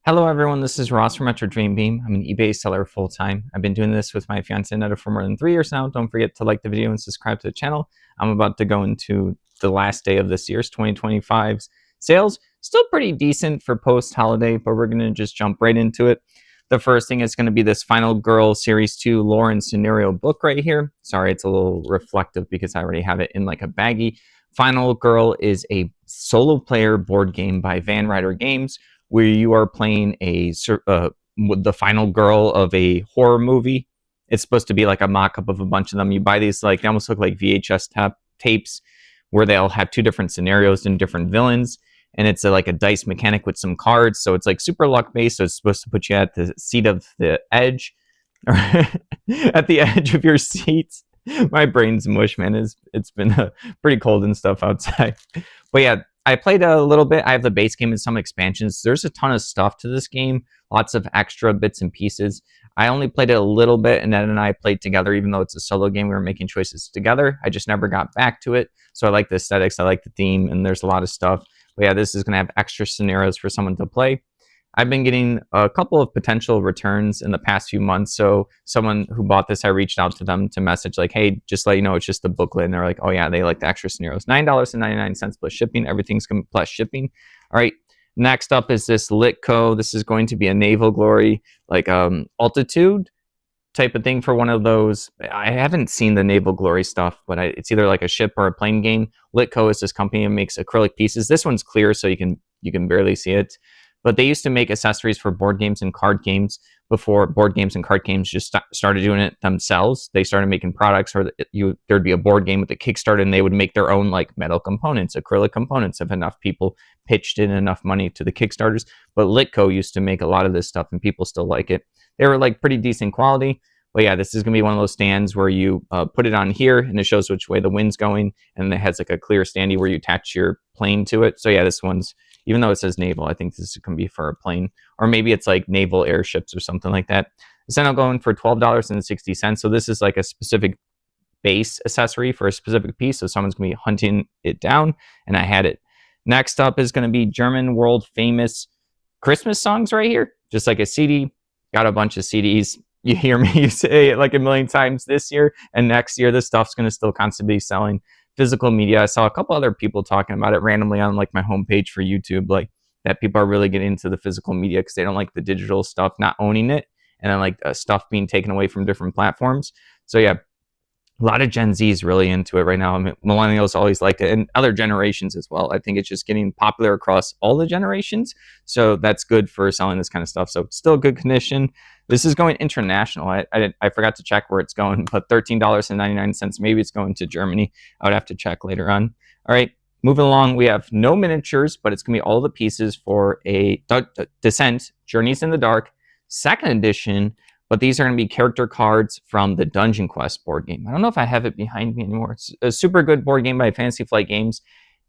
Hello everyone, this is Ross from retrodreambeam. I'm an eBay seller full-time. I've been doing this with my fiance Netta for more than 3 years now. Don't forget to like the video and subscribe to the channel. I'm about to go into the last day of this year's 2025's sales. Still pretty decent for post-holiday, but we're going to just jump right into it. The first thing is going to be this Final Girl Series 2 lore and scenario book right here. Sorry, it's a little reflective because I already have it in like a baggie. Final Girl is a solo player board game by Van Ryder Games, where you are playing the final girl of a horror movie. It's supposed to be like a mock-up of a bunch of them. You buy these, like, they almost look like VHS tapes where they'll have two different scenarios and different villains, and it's like a dice mechanic with some cards, so it's like super luck based. So it's supposed to put you at the seat of the edge, or at the edge of your seat. My brain's mush, man. It's been pretty cold and stuff outside, but yeah, I played a little bit. I have the base game and some expansions. There's a ton of stuff to this game, lots of extra bits and pieces. I only played it a little bit, and Ned and I played together. Even though it's a solo game, we were making choices together. I just never got back to it. So I like the aesthetics, I like the theme, and there's a lot of stuff. But yeah, this is going to have extra scenarios for someone to play. I've been getting a couple of potential returns in the past few months. So someone who bought this, I reached out to them to message like, hey, just let you know, it's just a booklet. And they're like, oh yeah, they like the extra scenarios. $9.99 plus shipping. Everything's plus shipping. All right. Next up is this Litco. This is going to be a naval glory, like altitude type of thing for one of those. I haven't seen the naval glory stuff, but it's either like a ship or a plane game. Litco is this company that makes acrylic pieces. This one's clear, so you can barely see it. But they used to make accessories for board games and card games before board games and card games just started doing it themselves. They started making products, or there'd be a board game with a Kickstarter, and they would make their own like metal components, acrylic components, if enough people pitched in enough money to the Kickstarters. But Litco used to make a lot of this stuff, and people still like it. They were like pretty decent quality. But yeah, this is going to be one of those stands where you put it on here, and it shows which way the wind's going, and it has like a clear standee where you attach your plane to it. So yeah, this one's, even though it says naval, I think this is going to be for a plane, or maybe it's like naval airships or something like that. This end up going for $12.60. So this is like a specific base accessory for a specific piece. So someone's going to be hunting it down, and I had it. Next up is going to be German world famous Christmas songs right here. Just like a CD. Got a bunch of CDs. You hear me say it like a million times this year, and next year this stuff's going to still constantly be selling. Physical media, I saw a couple other people talking about it randomly on like my homepage for YouTube, like that people are really getting into the physical media because they don't like the digital stuff not owning it, and then like stuff being taken away from different platforms. So yeah, a lot of Gen Z is really into it right now. I mean, millennials always liked it, and other generations as well. I think it's just getting popular across all the generations, so that's good for selling this kind of stuff. So it's still good condition. This is going international. I forgot to check where it's going, but $13.99. Maybe it's going to Germany. I would have to check later on. All right, moving along, we have no miniatures, but it's going to be all the pieces for a Descent, Journeys in the Dark, 2nd edition. But these are going to be character cards from the Dungeon Quest board game. I don't know if I have it behind me anymore. It's a super good board game by Fantasy Flight Games.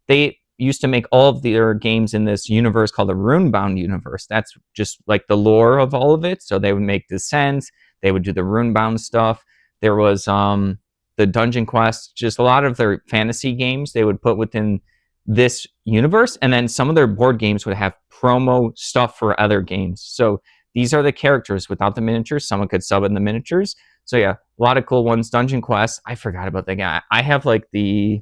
They used to make all of their games in this universe called the Runebound universe. That's just like the lore of all of it. So they would make Descent. They would do the Runebound stuff. There was the Dungeon Quest. Just a lot of their fantasy games they would put within this universe. And then some of their board games would have promo stuff for other games. So these are the characters without the miniatures. Someone could sub in the miniatures. So yeah, a lot of cool ones. Dungeon Quest. I forgot about that guy. I have like the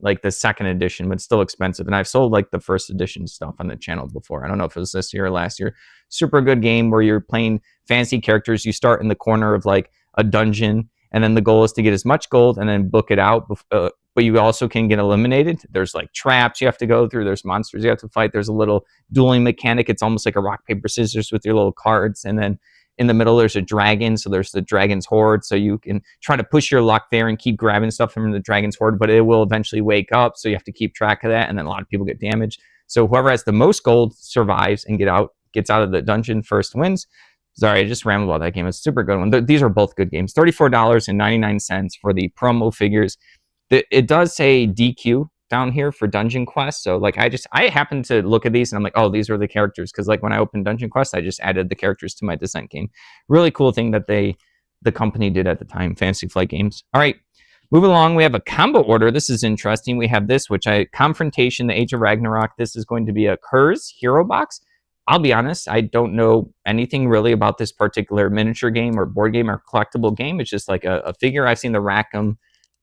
2nd edition, but it's still expensive. And I've sold like the 1st edition stuff on the channel before. I don't know if it was this year or last year. Super good game where you're playing fancy characters. You start in the corner of like a dungeon, and then the goal is to get as much gold and then book it out. But you also can get eliminated. There's like traps you have to go through. There's monsters you have to fight. There's a little dueling mechanic. It's almost like a rock, paper, scissors with your little cards. And then in the middle, there's a dragon. So there's the dragon's horde. So you can try to push your luck there and keep grabbing stuff from the dragon's horde, but it will eventually wake up. So you have to keep track of that. And then a lot of people get damaged. So whoever has the most gold survives and gets out of the dungeon first wins. Sorry, I just rambled about that game. It's a super good one. These are both good games. $34.99 for the promo figures. It does say DQ down here for Dungeon Quest. So like I happened to look at these and I'm like, oh, these are the characters. Because like when I opened Dungeon Quest, I just added the characters to my Descent game. Really cool thing that the company did at the time, Fantasy Flight Games. All right, moving along, we have a combo order. This is interesting. We have this, Confrontation, the Age of Ragnarok. This is going to be a Kurz Hero Box. I'll be honest, I don't know anything really about this particular miniature game or board game or collectible game. It's just like a figure. I've seen the Rackham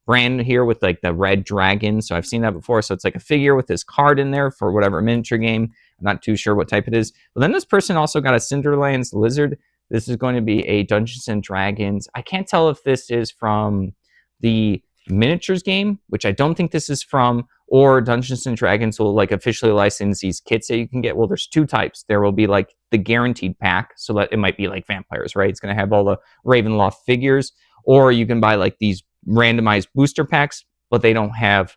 brand here with like the red dragon, so I've seen that before. So it's like a figure with this card in there for whatever miniature game. I'm not too sure what type it is. But then this person also got a Cinderlands lizard. This is going to be a Dungeons and Dragons. I can't tell if this is from the miniatures game, which I don't think this is from, or Dungeons and Dragons will like officially license these kits that you can get. Well, there's two types. There will be like the guaranteed pack, so that it might be like vampires, right? It's going to have all the Ravenloft figures, or you can buy like these randomized booster packs, but they don't have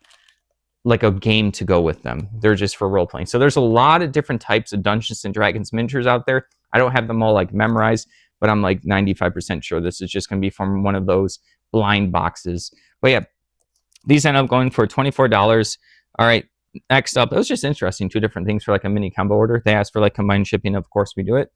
like a game to go with them. They're just for role playing. So there's a lot of different types of Dungeons and Dragons miniatures out there. I don't have them all like memorized, but I'm like 95% sure this is just going to be from one of those blind boxes. But yeah, these end up going for $24. All right, next up, it was just interesting. Two different things for like a mini combo order. They asked for like combined shipping. Of course, we do it.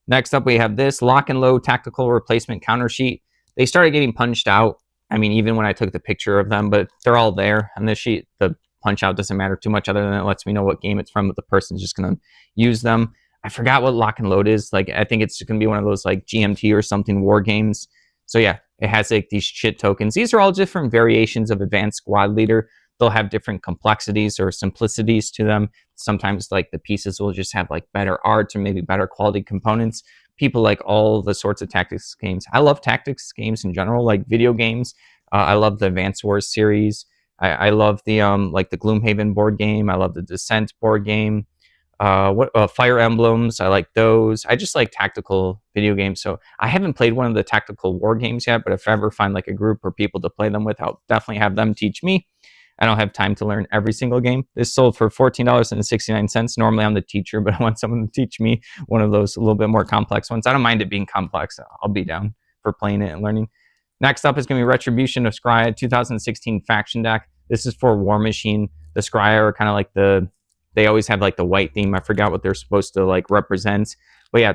Next up, we have this lock and load tactical replacement counter sheet. They started getting punched out. I mean, even when I took the picture of them, but they're all there on this sheet. The punch out doesn't matter too much other than it lets me know what game it's from, but the person's just going to use them. I forgot what lock and load is. Like, I think it's going to be one of those like GMT or something war games. So yeah, it has like these shit tokens. These are all different variations of advanced squad leader. They'll have different complexities or simplicities to them. Sometimes like the pieces will just have like better art or maybe better quality components. People like all the sorts of tactics games. I love tactics games in general, like video games. I love the Advance Wars series. I love the like the Gloomhaven board game. I love the Descent board game. Fire Emblems, I like those. I just like tactical video games. So I haven't played one of the tactical war games yet, but if I ever find like a group or people to play them with, I'll definitely have them teach me. I don't have time to learn every single game. This sold for $14.69. Normally I'm the teacher, but I want someone to teach me one of those a little bit more complex ones. I don't mind it being complex. I'll be down for playing it and learning. Next up is going to be Retribution of Scrya 2016 faction deck. This is for War Machine. The Scrya are kind of like they always have like the white theme. I forgot what they're supposed to like represent. But yeah,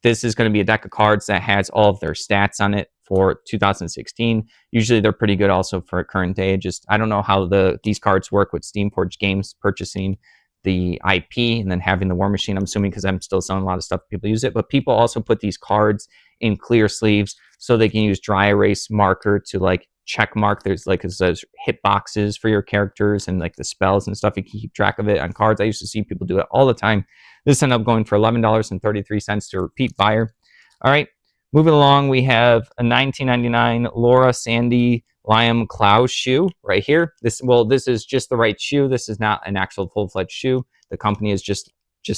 this is going to be a deck of cards that has all of their stats on it for 2016. Usually they're pretty good also for current day. Just I don't know how these cards work with Steamforged Games purchasing the IP and then having the War Machine. I'm assuming because I'm still selling a lot of stuff, people use it. But people also put these cards in clear sleeves so they can use dry erase marker to like check mark. There's like those hit boxes for your characters and like the spells and stuff. You can keep track of it on cards. I used to see people do it all the time. This ended up going for $11.33 to a repeat buyer. All right, moving along, we have a $19.99 Laura Sandy Liam Klaus shoe right here. This is just the right shoe. This is not an actual full-fledged shoe. The company is just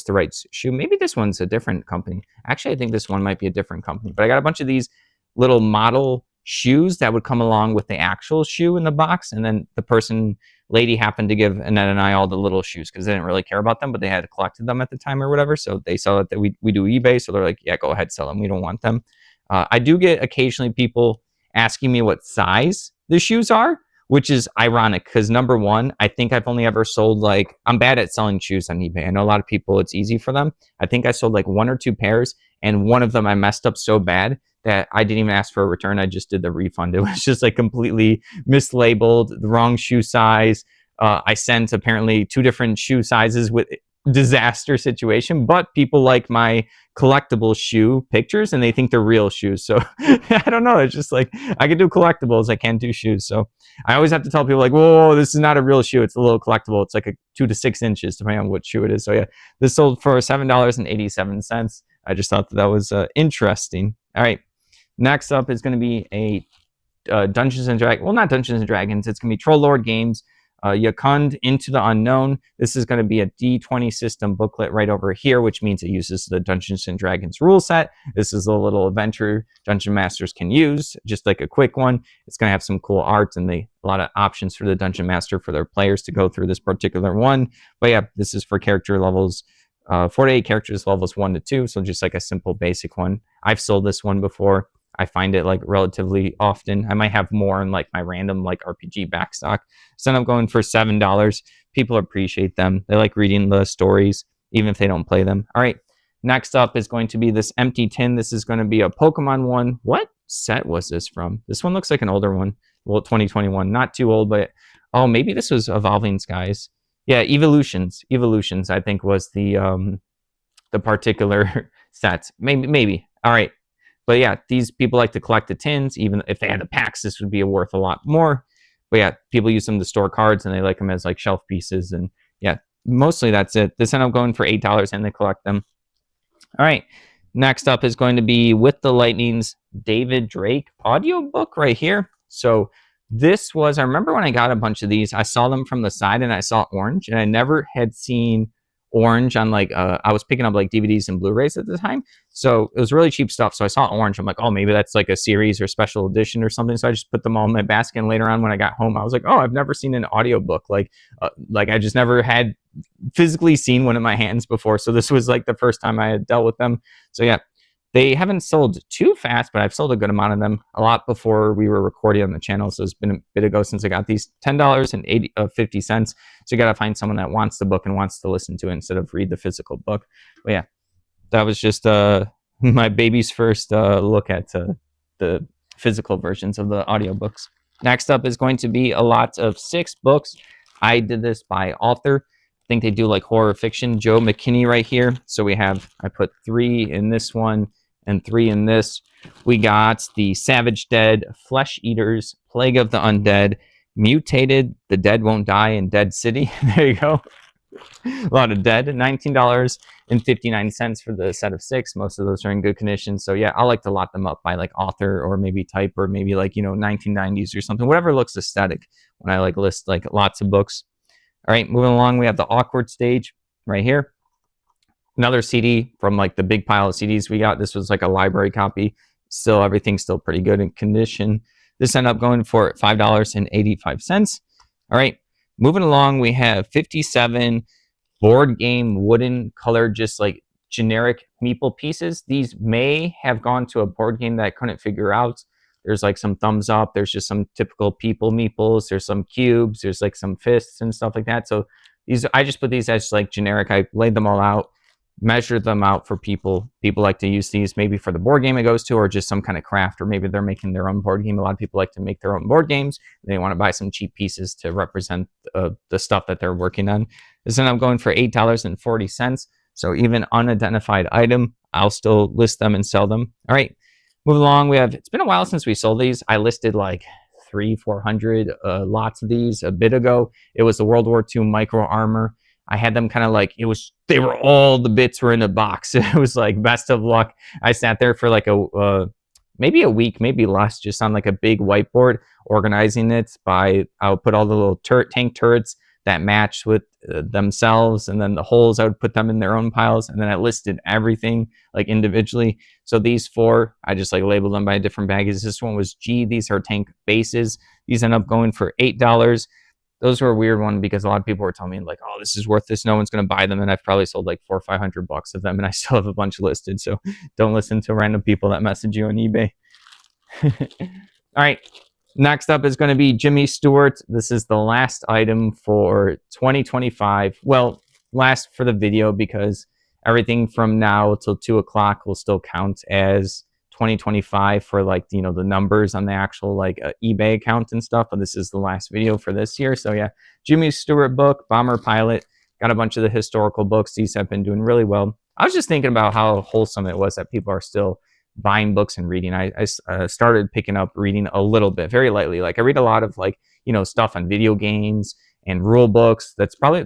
the right shoe. Maybe this one's a different company. Actually, I think this one might be a different company. But I got a bunch of these little model shoes that would come along with the actual shoe in the box, and then the lady happened to give Annette and I all the little shoes because they didn't really care about them, but they had collected them at the time or whatever. So they saw that we do eBay, so they're like, yeah, go ahead, sell them. We don't want them. I do get occasionally people asking me what size the shoes are, which is ironic because number one, I think I've only ever sold I'm bad at selling shoes on eBay. I know a lot of people, it's easy for them. I think I sold like 1 or 2 pairs, and one of them I messed up so bad that I didn't even ask for a return. I just did the refund. It was just like completely mislabeled, the wrong shoe size. I sent apparently 2 different shoe sizes with disaster situation, but people like my collectible shoe pictures and they think they're real shoes. So I don't know. It's just like I can do collectibles, I can't do shoes. So I always have to tell people like, whoa, this is not a real shoe. It's a little collectible. It's like a 2 to 6 inches depending on what shoe it is. So yeah, this sold for $7.87. I just thought that was interesting. All right. Next up is going to be a Dungeons and Dragons. Well, not Dungeons and Dragons. It's going to be Troll Lord Games. Yakund Into the Unknown. This is going to be a D20 system booklet right over here, which means it uses the Dungeons and Dragons rule set. This is a little adventure Dungeon Masters can use, just like a quick one. It's going to have some cool art and a lot of options for the Dungeon Master for their players to go through this particular one. But yeah, this is for character levels 4 to 8 characters, levels 1 to 2. So just like a simple basic one. I've sold this one before. I find it like relatively often. I might have more in like my random like RPG backstock. So I'm going for $7. People appreciate them. They like reading the stories, even if they don't play them. All right. Next up is going to be this empty tin. This is going to be a Pokemon one. What set was this from? This one looks like an older one. Well, 2021, not too old, but oh, maybe this was Evolving Skies. Yeah, Evolutions. Evolutions, I think, was the the particular sets. Maybe. All right. But yeah, these people like to collect the tins. Even if they had the packs, this would be worth a lot more. But yeah, people use them to store cards, and they like them as like shelf pieces. And yeah, mostly that's it. This ended up going for $8, and they collect them. All right. Next up is going to be With the Lightning's David Drake audiobook right here. So this was, I remember when I got a bunch of these, I saw them from the side and I saw orange, and I never had seen orange on like, I was picking up like DVDs and Blu-rays at the time. So it was really cheap stuff. So I saw orange. I'm like, oh, maybe that's like a series or special edition or something. So I just put them all in my basket. And later on when I got home, I was like, oh, I've never seen an audiobook. Like I just never had physically seen one in my hands before. So this was like the first time I had dealt with them. So yeah, they haven't sold too fast, but I've sold a good amount of them, a lot before we were recording on the channel. So it's been a bit ago since I got these. $10.50. So you got to find someone that wants the book and wants to listen to it instead of read the physical book. But yeah, that was just my baby's first look at the physical versions of the audiobooks. Next up is going to be a lot of 6 books. I did this by author. I think they do like horror fiction. Joe McKinney right here. So we have, I put 3 in this one and 3 in this. We got The Savage Dead, Flesh Eaters, Plague of the Undead, Mutated, The Dead Won't Die, and Dead City. There you go. A lot of dead. $19.59 for the set of 6. Most of those are in good condition. So yeah, I like to lot them up by like author or maybe type or maybe like, 1990s or something, whatever looks aesthetic when I like list like lots of books. All right, moving along, we have The Awkward Stage right here. Another CD from like the big pile of CDs we got. This was like a library copy. Still, everything's still pretty good in condition. This ended up going for $5.85. All right, moving along, we have 57 board game wooden colored, just like generic meeple pieces. These may have gone to a board game that I couldn't figure out. There's like some thumbs up. There's just some typical people meeples. There's some cubes. There's like some fists and stuff like that. So these, I just put these as like generic. I laid them all out, measured them out for people. People like to use these maybe for the board game it goes to, or just some kind of craft, or maybe they're making their own board game. A lot of people like to make their own board games. They want to buy some cheap pieces to represent the stuff that they're working on. This ended up going for $8.40. So even unidentified item, I'll still list them and sell them. All right, moving along, we have, it's been a while since we sold these. I listed like 300-400 lots of these a bit ago. It was the World War II micro armor. I had them kind of like, they were all the bits were in a box. It was like best of luck. I sat there for like maybe a week, maybe less, just on like a big whiteboard, organizing it by, I would put all the little tank turrets that matched with themselves, and then the holes, I would put them in their own piles, and then I listed everything like individually. So these 4, I just like labeled them by different baggies. This one was G. These are tank bases. These end up going for $8. Those were a weird one because a lot of people were telling me like, oh, this is worth this. No one's going to buy them. And I've probably sold like $400 or $500 of them, and I still have a bunch listed. So don't listen to random people that message you on eBay. All right. Next up is going to be Jimmy Stewart. This is the last item for 2025. Well, last for the video, because everything from now till 2 o'clock will still count as 2025 for like, the numbers on the actual like eBay account and stuff. But this is the last video for this year. So yeah, Jimmy Stewart book, Bomber Pilot. Got a bunch of the historical books. These have been doing really well. I was just thinking about how wholesome it was that people are still buying books and reading. I started picking up reading a little bit, very lightly. Like I read a lot of like, stuff on video games and rule books. That's probably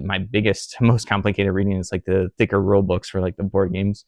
my biggest, most complicated reading is like the thicker rule books for like the board games.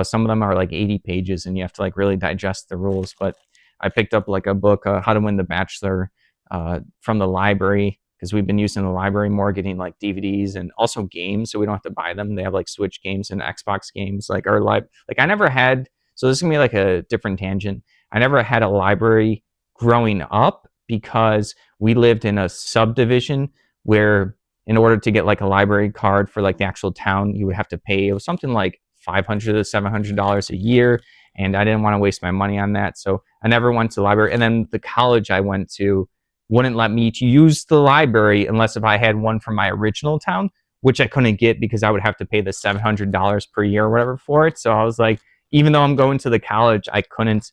Some of them are like 80 pages and you have to like really digest the rules. But I picked up like a book, How to Win the Bachelor, from the library, because we've been using the library more, getting like DVDs and also games, so we don't have to buy them. They have like Switch games and Xbox games. Like I never had, so this is gonna be like a different tangent. I never had a library growing up because we lived in a subdivision where in order to get like a library card for like the actual town, you would have to pay, it was something like $500 to $700 a year. And I didn't want to waste my money on that. So I never went to the library. And then the college I went to wouldn't let me to use the library unless if I had one from my original town, which I couldn't get because I would have to pay the $700 per year or whatever for it. So I was like, even though I'm going to the college, I couldn't,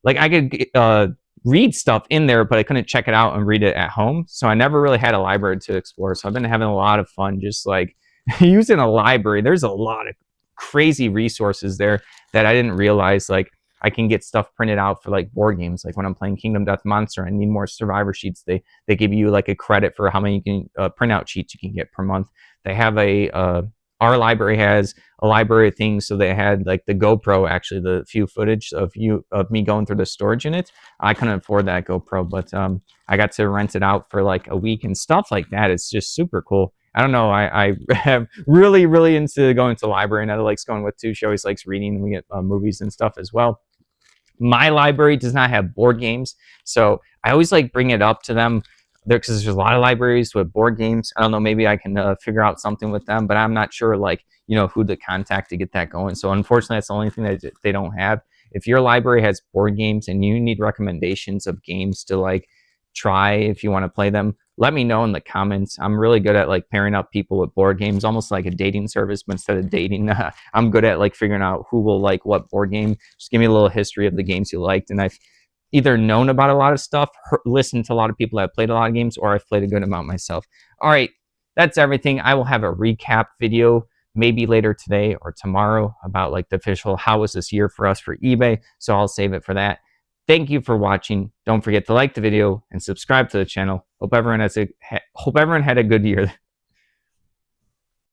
like I could read stuff in there, but I couldn't check it out and read it at home. So I never really had a library to explore. So I've been having a lot of fun just like using a library. There's a lot of crazy resources there that I didn't realize. Like, I can get stuff printed out for like board games. Like when I'm playing Kingdom Death Monster and need more survivor sheets, they give you like a credit for how many you can printout sheets you can get per month. They have our library has a library of things. So they had like the GoPro, actually the few footage of me going through the storage unit. I couldn't afford that GoPro, but I got to rent it out for like a week and stuff like that. It's just super cool. I don't know. I am really into going to the library, and I likes going with too. She always likes reading, and we get movies and stuff as well. My library does not have board games, so I always like bring it up to them there because there's a lot of libraries with board games. I don't know, maybe I can figure out something with them, but I'm not sure like who to contact to get that going. So unfortunately, that's the only thing that they don't have. If your library has board games and you need recommendations of games to like try if you want to play them, let me know in the comments. I'm really good at like pairing up people with board games, almost like a dating service, but instead of dating, I'm good at like figuring out who will like what board game. Just give me a little history of the games you liked, and I've either known about a lot of stuff, listened to a lot of people that have played a lot of games, or I've played a good amount myself. All right, that's everything. I will have a recap video maybe later today or tomorrow about like the official how was this year for us for eBay, so I'll save it for that. Thank you for watching. Don't forget to like the video and subscribe to the channel. Hope everyone had a good year.